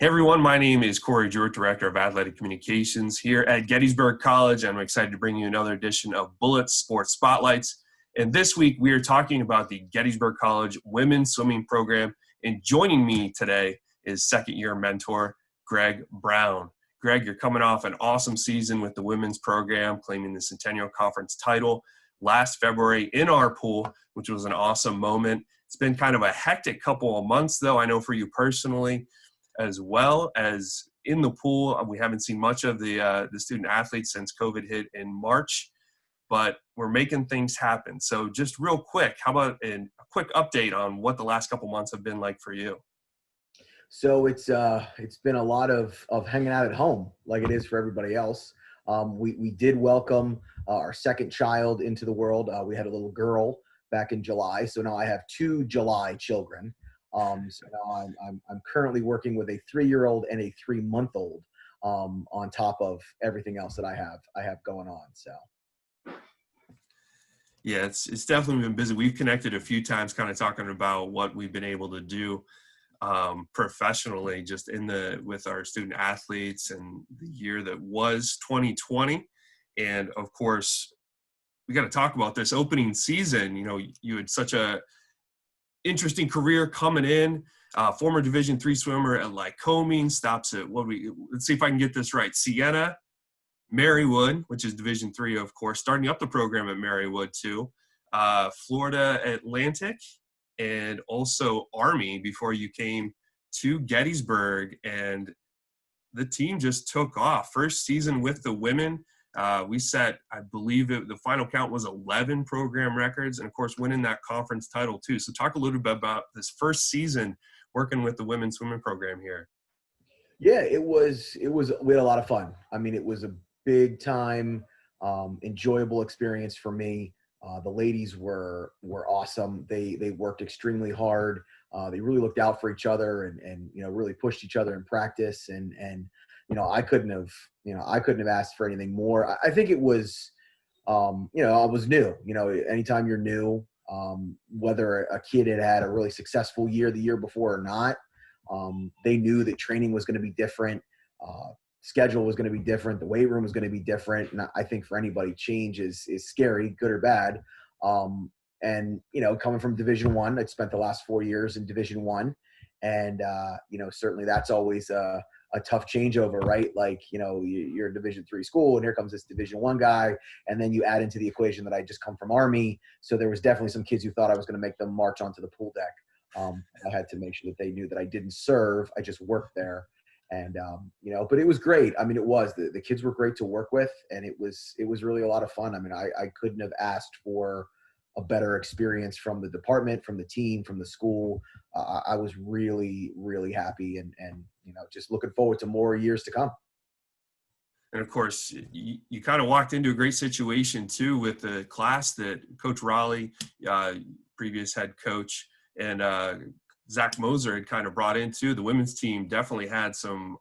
Hey everyone, my name is Corey Jewett, Director of Athletic Communications here at Gettysburg College. I'm excited to bring you another edition of Bullets Sports Spotlights. And this week we are talking about the Gettysburg College Women's Swimming Program. And joining me today is second-year mentor Greg Brown. Greg, you're coming off an awesome season with the women's program, claiming the Centennial Conference title last February in our pool, which was an awesome moment. It's been kind of a hectic couple of months, though, I know for you personally, as well as in the pool. We haven't seen much of the student athletes since COVID hit in March, but we're making things happen. So just real quick, how about a quick update on what the last couple months have been like for you? So it's been a lot of hanging out at home like it is for everybody else. We did welcome our second child into the world. We had a little girl back in July. So now I have two July children. So now I'm currently working with a 3-year-old and a 3-month-old on top of everything else that I have going on. So. Yeah, it's definitely been busy. We've connected a few times kind of talking about what we've been able to do professionally just with our student athletes and the year that was 2020. And of course, we got to talk about this opening season. You know, you had such a interesting career coming in, former Division III swimmer at Lycoming, stops at let's see if I can get this right. Siena, Marywood, which is Division III, of course, starting up the program at Marywood too, Florida Atlantic, and also Army before you came to Gettysburg, and the team just took off. First season with the women. We set, I believe the final count was 11 program records, and of course winning that conference title too. So talk a little bit about this first season working with the women's swimming program here. Yeah, we had a lot of fun. I mean, it was a big time, enjoyable experience for me. The ladies were awesome. They worked extremely hard. They really looked out for each other and really pushed each other in practice. And I couldn't have asked for anything more. I think it was, I was new. Anytime you're new, whether a kid had a really successful year the year before or not, they knew that training was going to be different. Schedule was going to be different. The weight room was going to be different. And I think for anybody, change is scary, good or bad. And coming from Division I, I'd spent the last 4 years in Division I, and certainly that's always a tough changeover, right? Like, you're a Division III school, and here comes this Division I guy, and then you add into the equation that I just come from Army. So there was definitely some kids who thought I was going to make them march onto the pool deck. I had to make sure that they knew that I didn't serve; I just worked there. And but it was great. I mean, it was the kids were great to work with, and it was really a lot of fun. I mean, I couldn't have asked for a better experience from the department, from the team, from the school. I was really, really happy, and just looking forward to more years to come. And of course, you kind of walked into a great situation too with the class that Coach Raleigh, previous head coach, and Zach Moser had kind of brought into. The women's team definitely had some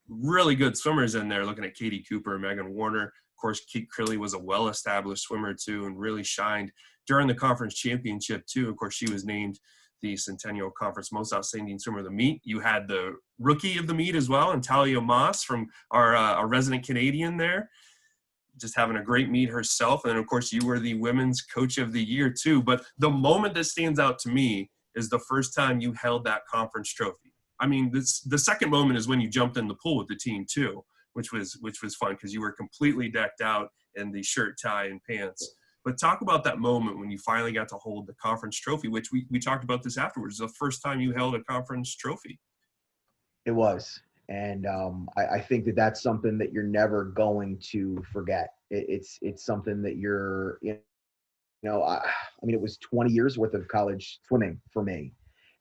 really good swimmers in there, looking at Katie Cooper and Megan Warner. Of course, Kate Crilly was a well-established swimmer too and really shined during the conference championship too. Of course, she was named the Centennial Conference Most Outstanding Swimmer of the Meet. You had the rookie of the meet as well, and Talia Moss from our resident Canadian there, just having a great meet herself. And then, of course, you were the Women's Coach of the Year too. But the moment that stands out to me is the first time you held that conference trophy. I mean, the second moment is when you jumped in the pool with the team too, which was fun because you were completely decked out in the shirt, tie, and pants. But talk about that moment when you finally got to hold the conference trophy, which we talked about this afterwards. The first time you held a conference trophy. It was. And I think that that's something that you're never going to forget. It's something that I mean, it was 20 years worth of college swimming for me.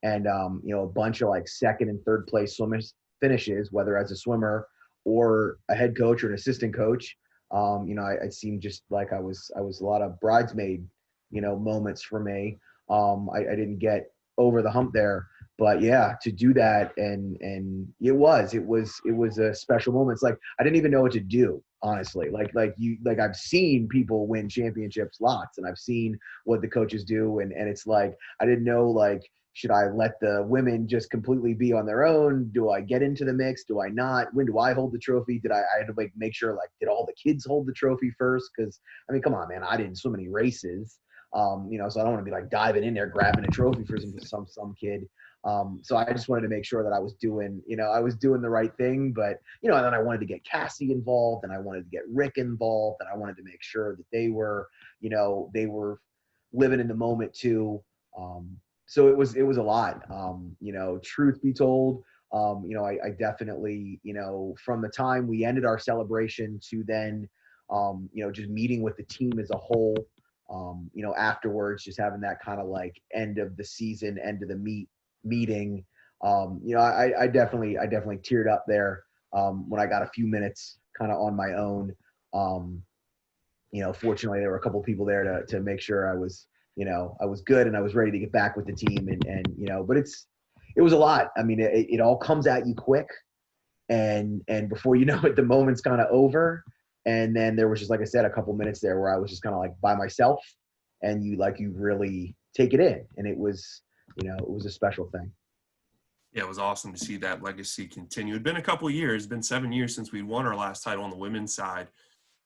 And, a bunch of like second and third place swimmers finishes, whether as a swimmer or a head coach or an assistant coach. It seemed just like I was a lot of bridesmaid, moments for me. I didn't get over the hump there, but yeah, to do that and it was a special moment. It's like I didn't even know what to do, honestly. Like I've seen people win championships lots, and I've seen what the coaches do, and it's like I didn't know, like, Should I let the women just completely be on their own? Do I get into the mix? Do I not? When do I hold the trophy? I had to like make sure, like, did all the kids hold the trophy first? Because I mean, come on, man, I didn't swim any races, so I don't want to be like diving in there grabbing a trophy for some kid. So I just wanted to make sure that I was doing the right thing. But and then I wanted to get Cassie involved, and I wanted to get Rick involved, and I wanted to make sure that they were living in the moment too. So it was a lot. Truth be told, I definitely, from the time we ended our celebration to then, just meeting with the team as a whole, afterwards, just having that kind of like end of the season, end of the meeting. I definitely teared up there when I got a few minutes kind of on my own. Fortunately, there were a couple of people there to make sure I was good and I was ready to get back with the team. But it was a lot. I mean, it all comes at you quick, and before you know it, the moment's kind of over. And then there was just, like I said, a couple minutes there where I was just kind of like by myself, and you really take it in, and it was a special thing. Yeah, it was awesome to see that legacy continue. It'd been a couple of years, it's been 7 years since we won our last title on the women's side,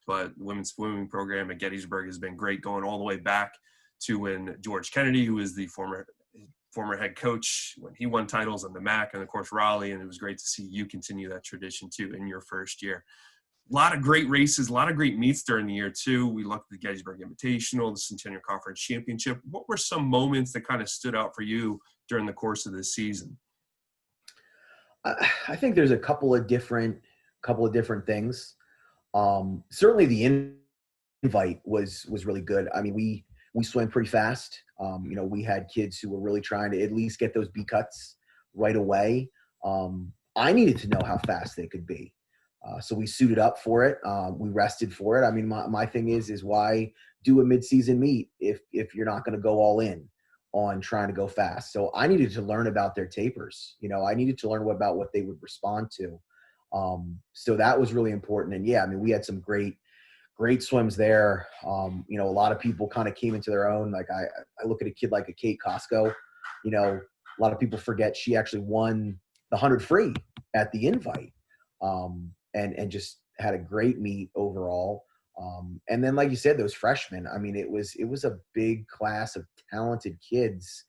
but the women's swimming program at Gettysburg has been great, going all the way back to when George Kennedy, who is the former head coach, when he won titles on the MAC, and of course Raleigh, and it was great to see you continue that tradition too in your first year. A lot of great races, a lot of great meets during the year too. We looked at the Gettysburg Invitational, the Centennial Conference Championship. What were some moments that kind of stood out for you during the course of this season? I think there's a couple of different things. Certainly the invite was really good. I mean, we swam pretty fast. We had kids who were really trying to at least get those B cuts right away. I needed to know how fast they could be. So we suited up for it. We rested for it. I mean, my thing is why do a midseason meet if you're not going to go all in on trying to go fast? So I needed to learn about their tapers. I needed to learn about what they would respond to. So that was really important. And yeah, I mean, we had some great swims there. A lot of people kind of came into their own. Like I look at a kid like a Kate Costco, a lot of people forget she actually won the 100 free at the invite, and just had a great meet overall. And then, like you said, those freshmen, I mean, it was a big class of talented kids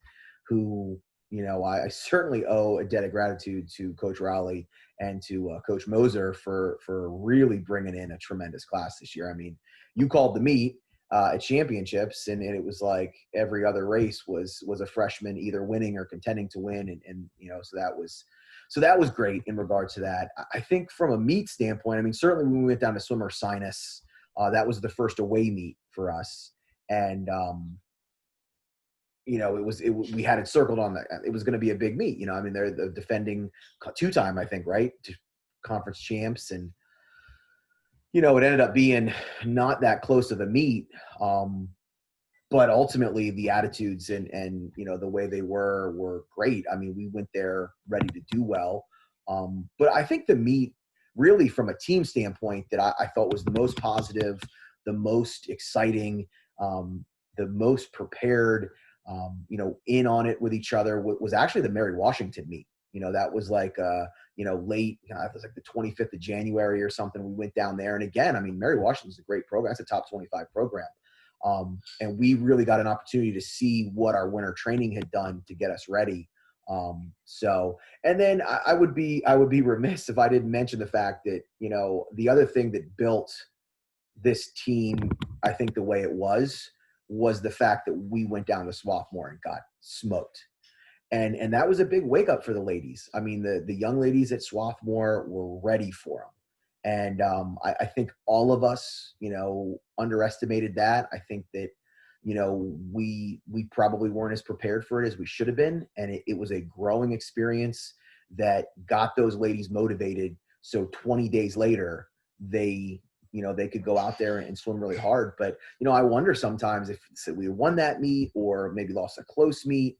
who, I certainly owe a debt of gratitude to Coach Rowley and to Coach Moser for really bringing in a tremendous class this year. I mean, you called the meet at championships, and it was like every other race was a freshman either winning or contending to win, and so that was great in regards to that. I think from a meet standpoint, I mean, certainly when we went down to Swimmer Sinus, that was the first away meet for us, and we had it circled on that. It was going to be a big meet. I mean, they're the defending 2-time, I think, right, conference champs, and it ended up being not that close of a meet. But ultimately the attitudes and the way they were great. I mean, we went there ready to do well. But I think the meet really from a team standpoint that I thought was the most positive, the most exciting, the most prepared, in on it with each other was actually the Mary Washington meet. That was like, late, it was like the 25th of January or something. We went down there. And again, I mean, Mary Washington's a great program. That's a top 25 program. And we really got an opportunity to see what our winter training had done to get us ready. And then I would be remiss if I didn't mention the fact that, the other thing that built this team, I think the way it was the fact that we went down to Swarthmore and got smoked. And that was a big wake up for the ladies. I mean, the young ladies at Swarthmore were ready for them. And I think all of us, underestimated that. I think that, we probably weren't as prepared for it as we should have been. And it was a growing experience that got those ladies motivated. So 20 days later, they could go out there and swim really hard. But, I wonder sometimes if we won that meet or maybe lost a close meet,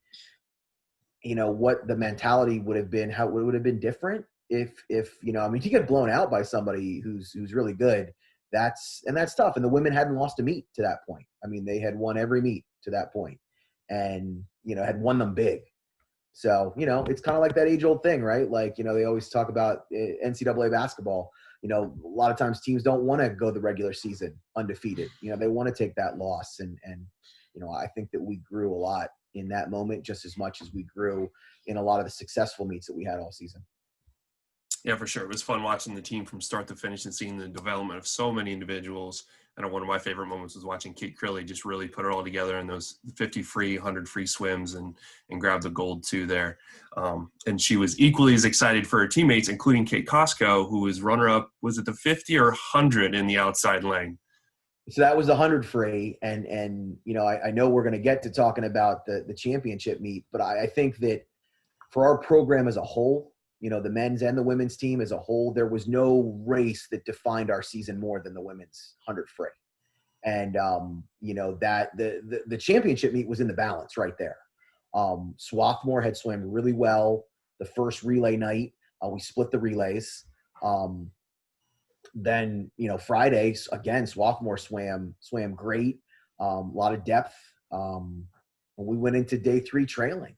what the mentality would have been, how it would have been different. If I mean, if you get blown out by somebody who's really good, that's tough. And the women hadn't lost a meet to that point. I mean, they had won every meet to that point, and had won them big. So, it's kind of like that age old thing, right? Like, they always talk about NCAA basketball. A lot of times teams don't want to go the regular season undefeated. They want to take that loss. And I think that we grew a lot in that moment just as much as we grew in a lot of the successful meets that we had all season. Yeah, for sure. It was fun watching the team from start to finish and seeing the development of so many individuals. And one of my favorite moments was watching Kate Crilly just really put it all together in those 50 free, 100 free swims and grab the gold too there. And she was equally as excited for her teammates, including Kate Costco, who was runner-up, was it the 50 or 100 in the outside lane? So that was the 100 free. And I know we're going to get to talking about the championship meet, but I think that for our program as a whole, the men's and the women's team as a whole, there was no race that defined our season more than the women's 100 free. And, that the championship meet was in the balance right there. Swarthmore had swam really well the first relay night. We split the relays. Then, Fridays, again, Swarthmore swam great, a lot of depth. We went into day 3 trailing.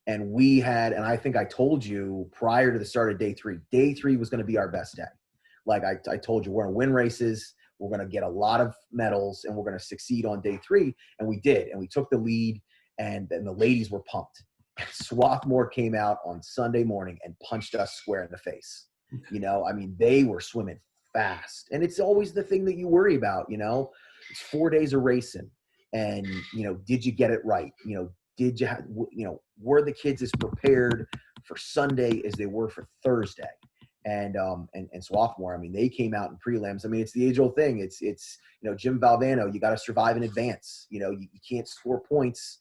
And we had, and I think I told you prior to the start of day 3 was going to be our best day. Like I told you, we're going to win races. We're going to get a lot of medals and we're going to succeed on day 3. And we did. And we took the lead and then the ladies were pumped. Swarthmore came out on Sunday morning and punched us square in the face. They were swimming fast. And it's always the thing that you worry about, it's 4 days of racing. And, did you get it right? Did you have, were the kids as prepared for Sunday as they were for Thursday? And Swarthmore, they came out in prelims. It's the age old thing. It's Jim Valvano, you got to survive in advance. You can't score points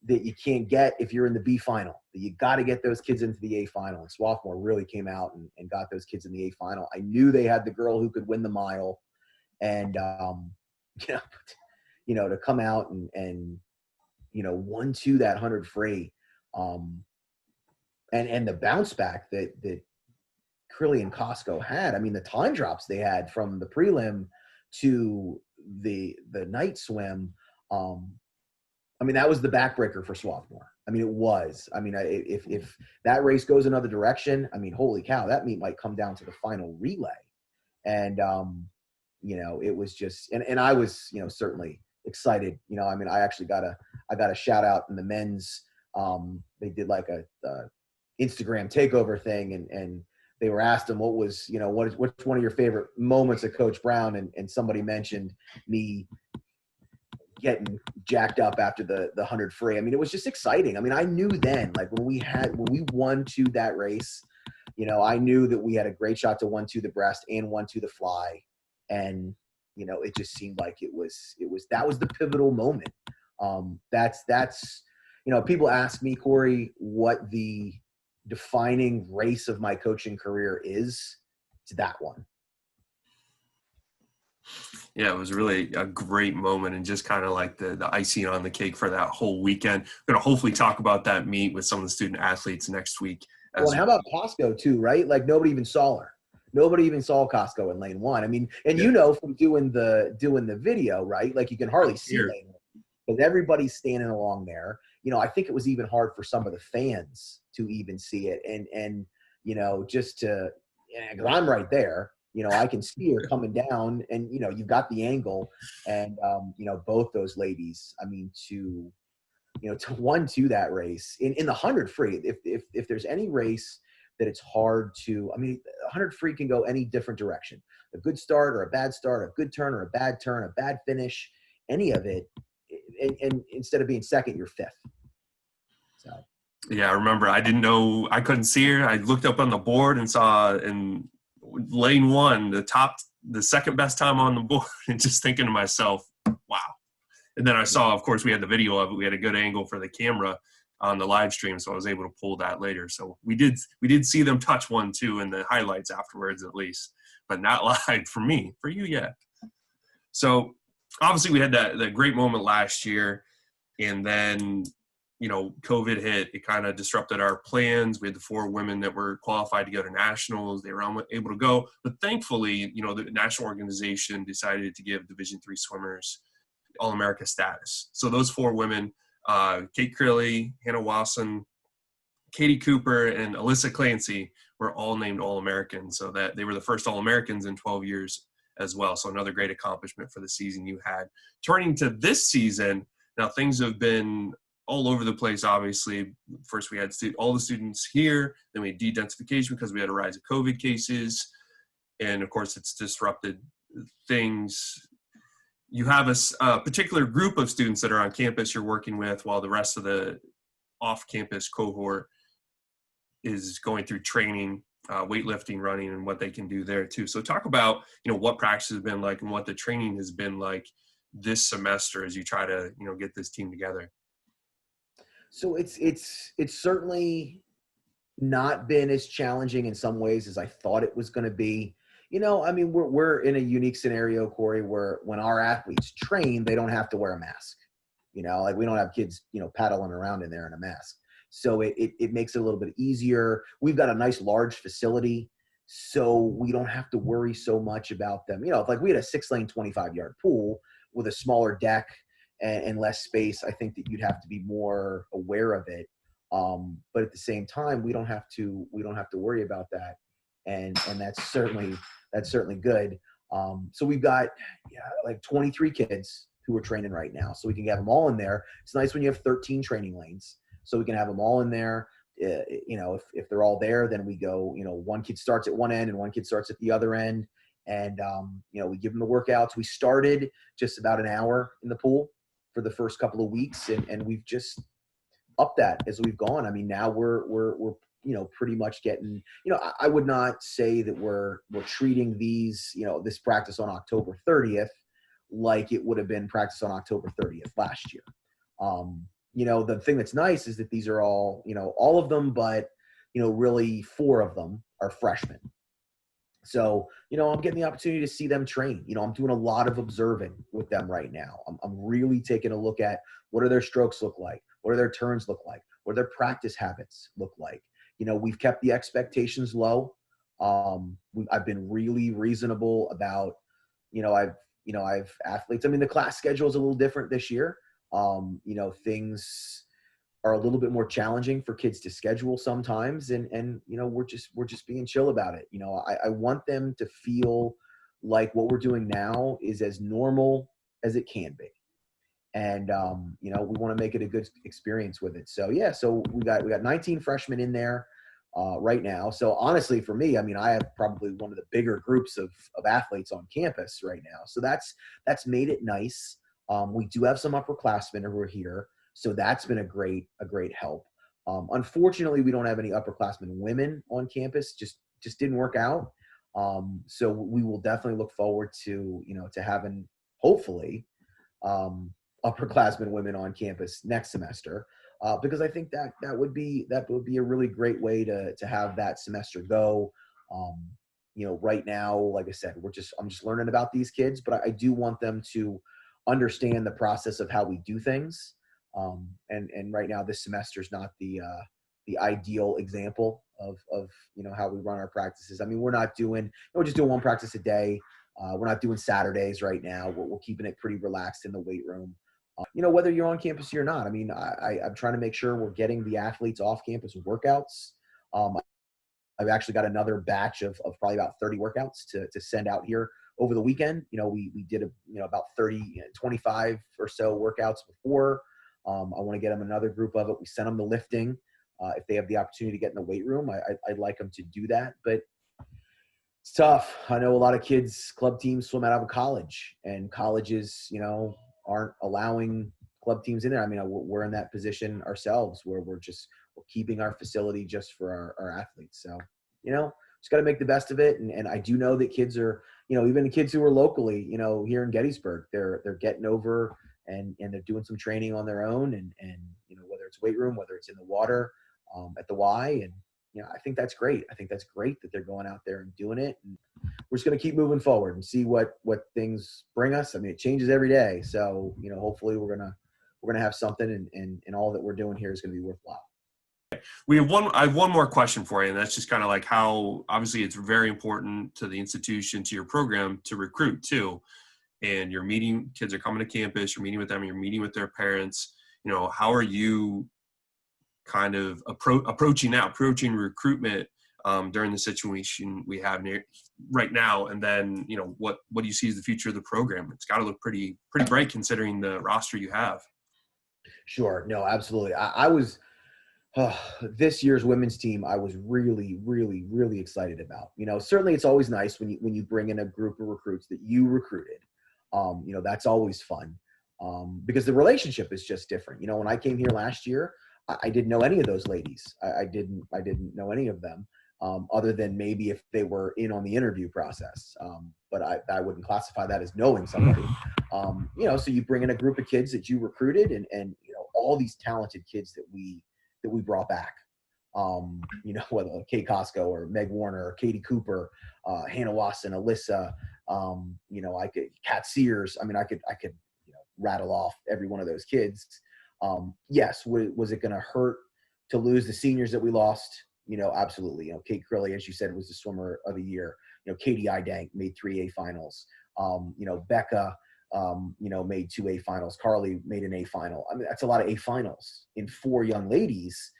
that you can't get if you're in the B final. You got to get those kids into the A final. And Swarthmore really came out and got those kids in the A final. I knew they had the girl who could win the mile. And, to come out and 1-2 that 100 free, and the bounce back that Crilly and Costco had. The time drops they had from the prelim to the night swim. That was the backbreaker for Swarthmore. It was. If that race goes another direction, holy cow, that meet might come down to the final relay. And it was just, and I was, certainly excited. I actually got a shout out in the men's. They did like a Instagram takeover thing, and they were asked him what was, what's one of your favorite moments of Coach Brown, and somebody mentioned me getting jacked up after the 100 free. It was just exciting. I knew then, like when we 1-2 that race, I knew that we had a great shot to 1-2 the breast and 1-2 the fly, and it just seemed like that was the pivotal moment. That's people ask me, Corey, what the defining race of my coaching career is. It's that one. Yeah, it was really a great moment and just kind of like the icing on the cake for that whole weekend. We're going to hopefully talk about that meet with some of the student athletes next week. Well, and how about Costco too, right? Like nobody even saw her. Nobody even saw Costco in lane 1. And yeah. From doing the video, right? Like you can hardly see lane 1 because everybody's standing along there. I think it was even hard for some of the fans to even see it. And just to, because I'm right there, I can see her coming down and, you've got the angle and, both those ladies, to 1-2 that race in the 100 free, if there's any race that it's hard to, 100 free can go any different direction, a good start or a bad start, a good turn or a bad finish, any of it. And instead of being second, you're fifth. So. Yeah, I remember I didn't know, I couldn't see her. I looked up on the board and saw in lane 1, the second best time on the board, and just thinking to myself, wow. And then I saw, of course, we had the video of it. We had a good angle for the camera on the live stream, so I was able to pull that later. So we did see them touch 1-2 in the highlights afterwards, at least, but not live for me. For you, yeah. So obviously we had that great moment last year, and then COVID hit. It kind of disrupted our plans. We had the 4 women that were qualified to go to nationals. They were able to go, but thankfully, the national organization decided to give Division III swimmers All-America status. So those 4 women, Kate Crilly, Hannah Wasson, Katie Cooper and Alyssa Clancy were all named All-Americans, so that they were the first All-Americans in 12 years as well. So another great accomplishment for the season you had. Turning to this season, now things have been all over the place, obviously. First, we had all the students here. Then we had de-densification because we had a rise of COVID cases. And, of course, it's disrupted things. You have a particular group of students that are on campus you're working with, while the rest of the off-campus cohort is going through training, weightlifting, running, and what they can do there too. So talk about, what practice has been like and what the training has been like this semester as you try to, get this team together. So it's certainly not been as challenging in some ways as I thought it was going to be. We're in a unique scenario, Corey, where when our athletes train, they don't have to wear a mask. Like we don't have kids, paddling around in there in a mask. So it makes it a little bit easier. We've got a nice large facility, so we don't have to worry so much about them. Like we had a 6-lane, 25-yard pool with a smaller deck and less space. I think that you'd have to be more aware of it. But at the same time, we don't have to worry about that. And that's certainly good. So we've got like 23 kids who are training right now. So we can have them all in there. It's nice when you have 13 training lanes. So we can have them all in there. If they're all there, then we go, one kid starts at one end and one kid starts at the other end. And, we give them the workouts. We started just about an hour in the pool for the first couple of weeks. And we've just upped that as we've gone. I mean, now we're pretty much getting, I would not say that we're treating these, this practice on October 30th like it would have been practice on October 30th last year. The thing that's nice is that these are all, all of them, but, really 4 of them are freshmen. So, I'm getting the opportunity to see them train. I'm doing a lot of observing with them right now. I'm really taking a look at what do their strokes look like? What do their turns look like? What do their practice habits look like? We've kept the expectations low. I've been really reasonable about, I've athletes. I mean, the class schedule is a little different this year. Things are a little bit more challenging for kids to schedule sometimes. And we're just being chill about it. I want them to feel like what we're doing now is as normal as it can be. And, we want to make it a good experience with it. So, so we got 19 freshmen in there right now. So honestly, for me, I have probably one of the bigger groups of athletes on campus right now. So that's made it nice. We do have some upperclassmen who are here. So that's been a great help. Unfortunately, we don't have any upperclassmen women on campus. Just didn't work out. So we will definitely look forward to, to having hopefully upperclassmen women on campus next semester. Because I think that would be a really great way to have that semester go. Right now, like I said, I'm just learning about these kids, but I do want them to understand the process of how we do things. And right now, this semester is not the ideal example of how we run our practices. We're just doing one practice a day. We're not doing Saturdays right now. We're keeping it pretty relaxed in the weight room. Whether you're on campus or not, I'm trying to make sure we're getting the athletes off campus workouts. I've actually got another batch of probably about 30 workouts to send out here over the weekend. We did about 30, 25 or so workouts before. I want to get them another group of it. We send them the lifting. If they have the opportunity to get in the weight room, I'd like them to do that. But it's tough. I know a lot of kids, club teams swim out of college, and colleges, aren't allowing club teams in there. We're in that position ourselves where we're keeping our facility just for our athletes. So, just got to make the best of it. And I do know that kids are, even the kids who are locally, here in Gettysburg, they're getting over and they're doing some training on their own and whether it's weight room, whether it's in the water, at the Y. And, I think that's great. I think that's great that they're going out there and doing it. And we're just going to keep moving forward and see what things bring us. It changes every day. So, hopefully we're going to have something and all that we're doing here is going to be worthwhile. I have one more question for you, and that's just kind of like how, obviously it's very important to the institution, to your program, to recruit too. And you're meeting, kids are coming to campus, you're meeting with them, you're meeting with their parents. How are you kind of approaching recruitment during the situation we have right now, and then what do you see as the future of the program? It's got to look pretty bright considering the roster you have. Sure. No, absolutely. I was this year's women's team. I was really, really, really excited about. Certainly it's always nice when you bring in a group of recruits that you recruited. That's always fun because the relationship is just different. When I came here last year, I didn't know any of those ladies. I didn't know any of them other than maybe if they were in on the interview process. But I wouldn't classify that as knowing somebody. So you bring in a group of kids that you recruited and all these talented kids that we brought back. Whether Kate Costco or Meg Warner or Katie Cooper, Hannah Wasson, Alyssa, Kat Sears. I could rattle off every one of those kids. Yes, was it going to hurt to lose the seniors that we lost? Absolutely. Kate Crilly, as you said, was the swimmer of the year. Katie Idank made 3A finals. Becca, made 2A finals. Carly made an A final. That's a lot of A finals in 4 young ladies.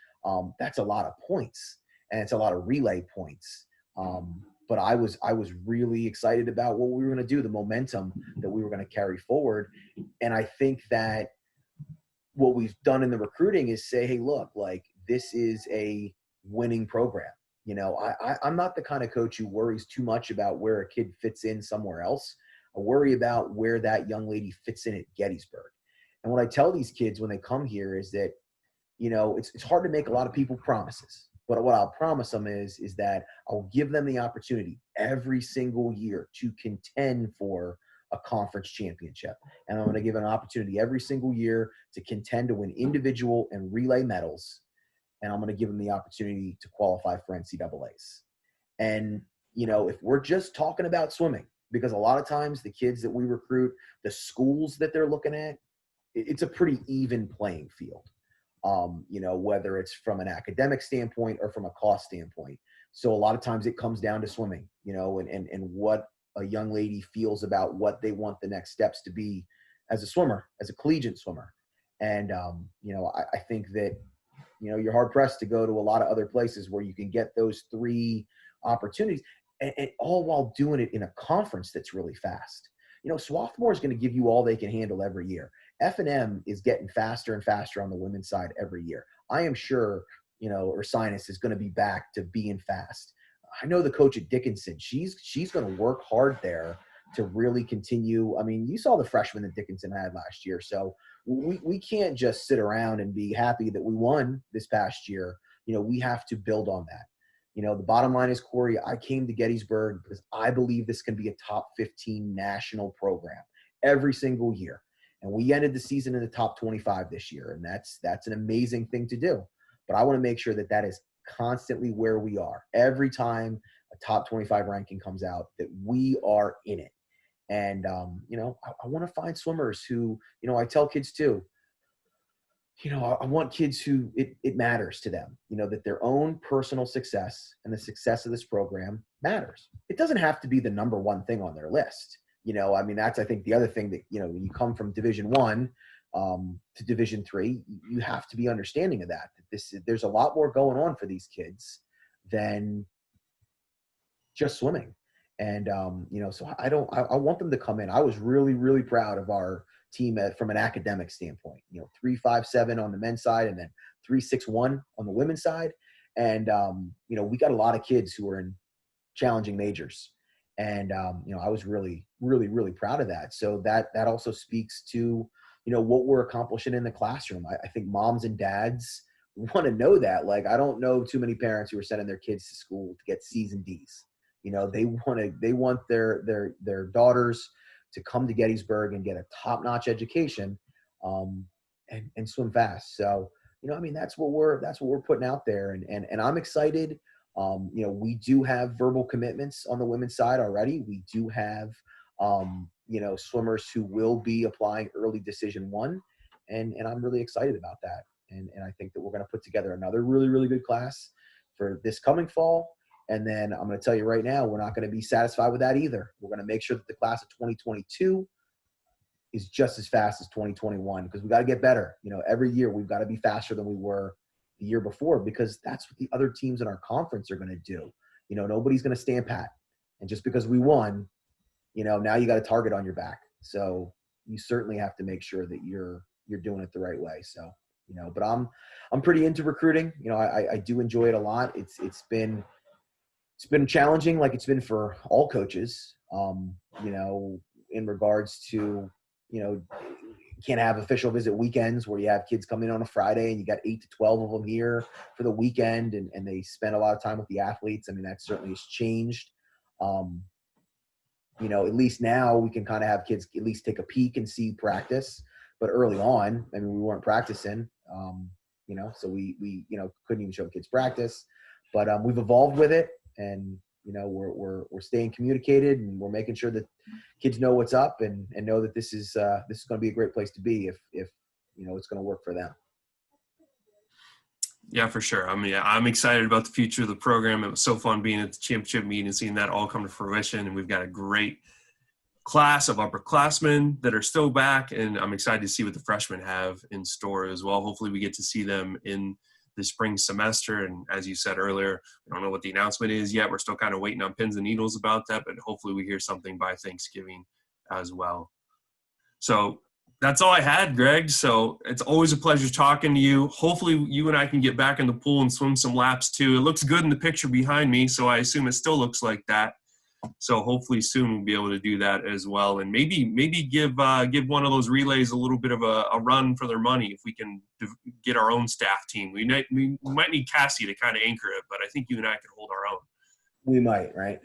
That's a lot of points, and it's a lot of relay points. But I was really excited about what we were going to do, the momentum that we were going to carry forward. And I think that what we've done in the recruiting is say, hey, look, like this is a winning program. I'm not the kind of coach who worries too much about where a kid fits in somewhere else. I worry about where that young lady fits in at Gettysburg. And what I tell these kids when they come here is that, it's hard to make a lot of people promises. But what I'll promise them is that I'll give them the opportunity every single year to contend for a conference championship. And I'm going to give an opportunity every single year to contend to win individual and relay medals. And I'm going to give them the opportunity to qualify for NCAAs. And, if we're just talking about swimming, because a lot of times the kids that we recruit, the schools that they're looking at, it's a pretty even playing field. Whether it's from an academic standpoint or from a cost standpoint. So a lot of times it comes down to swimming, and what a young lady feels about what they want the next steps to be as a swimmer, as a collegiate swimmer. And, I think that, you're hard pressed to go to a lot of other places where you can get those 3 opportunities and all while doing it in a conference that's really fast. Swarthmore is going to give you all they can handle every year. F&M is getting faster and faster on the women's side every year. I am sure, Ursinus is going to be back to being fast. I know the coach at Dickinson, she's going to work hard there to really continue. You saw the freshmen that Dickinson had last year. So we can't just sit around and be happy that we won this past year. We have to build on that. The bottom line is, Corey, I came to Gettysburg because I believe this can be a top 15 national program every single year. And we ended the season in the top 25 this year. And that's an amazing thing to do. But I want to make sure that is constantly where we are. Every time a top 25 ranking comes out, that we are in it. And, I want to find swimmers who, I tell kids too, I want kids who it matters to them, that their own personal success and the success of this program matters. It doesn't have to be the number one thing on their list. That's, I think, the other thing that, when you come from Division I to Division III, you have to be understanding of that there's a lot more going on for these kids than just swimming. And, so I want them to come in. I was really, really proud of our team from an academic standpoint, 3.57 on the men's side and then 3.61 on the women's side. And, we got a lot of kids who are in challenging majors. And, I was really, really, really proud of that. So that also speaks to, what we're accomplishing in the classroom. I think moms and dads want to know that. Like, I don't know too many parents who are sending their kids to school to get C's and D's. They want their daughters to come to Gettysburg and get a top-notch education and swim fast. So, that's what we're putting out there. And I'm excited. We do have verbal commitments on the women's side already. We do have, swimmers who will be applying early Decision I, and I'm really excited about that. And I think that we're going to put together another really, really good class for this coming fall. And then I'm going to tell you right now, we're not going to be satisfied with that either. We're going to make sure that the class of 2022 is just as fast as 2021 because we got to get better. Every year we've got to be faster than we were the year before, because that's what the other teams in our conference are going to do. You know, nobody's going to stand pat. And just because we won, you know, now you got a target on your back. So you certainly have to make sure that you're doing it the right way. So, you know, but I'm pretty into recruiting. You know, I do enjoy it a lot. It's been challenging, like it's been for all coaches, you know, in regards to, you know, you can't have official visit weekends where you have kids come in on a Friday and you got 8 to 12 of them here for the weekend, and they spend a lot of time with the athletes. I mean, that certainly has changed. You know, at least now we can kind of have kids at least take a peek and see practice. But early on, I mean, we weren't practicing, you know, so we you know, couldn't even show kids practice. But we've evolved with it, and you know, we're staying communicated, and we're making sure that kids know what's up, and know that this is going to be a great place to be if you know, it's going to work for them. Yeah, for sure. I mean, I'm excited about the future of the program. It was so fun being at the championship meeting and seeing that all come to fruition. And we've got a great class of upperclassmen that are still back. And I'm excited to see what the freshmen have in store as well. Hopefully we get to see them in the spring semester. And as you said earlier, I don't know what the announcement is yet. We're still kind of waiting on pins and needles about that, but hopefully we hear something by Thanksgiving as well. So that's all I had, Greg. So it's always a pleasure talking to you. Hopefully you and I can get back in the pool and swim some laps too. It looks good in the picture behind me, so I assume it still looks like that. So hopefully soon we'll be able to do that as well, and maybe give one of those relays a little bit of a run for their money if we can get our own staff team. We might need Cassie to kind of anchor it, but I think you and I could hold our own. We might, right?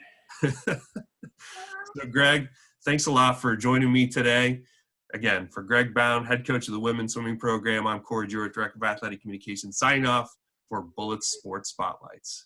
So Greg, thanks a lot for joining me today. Again, for Greg Bound, head coach of the women's swimming program, I'm Corey Jewett, director of athletic communications, signing off for Bullets Sports Spotlights.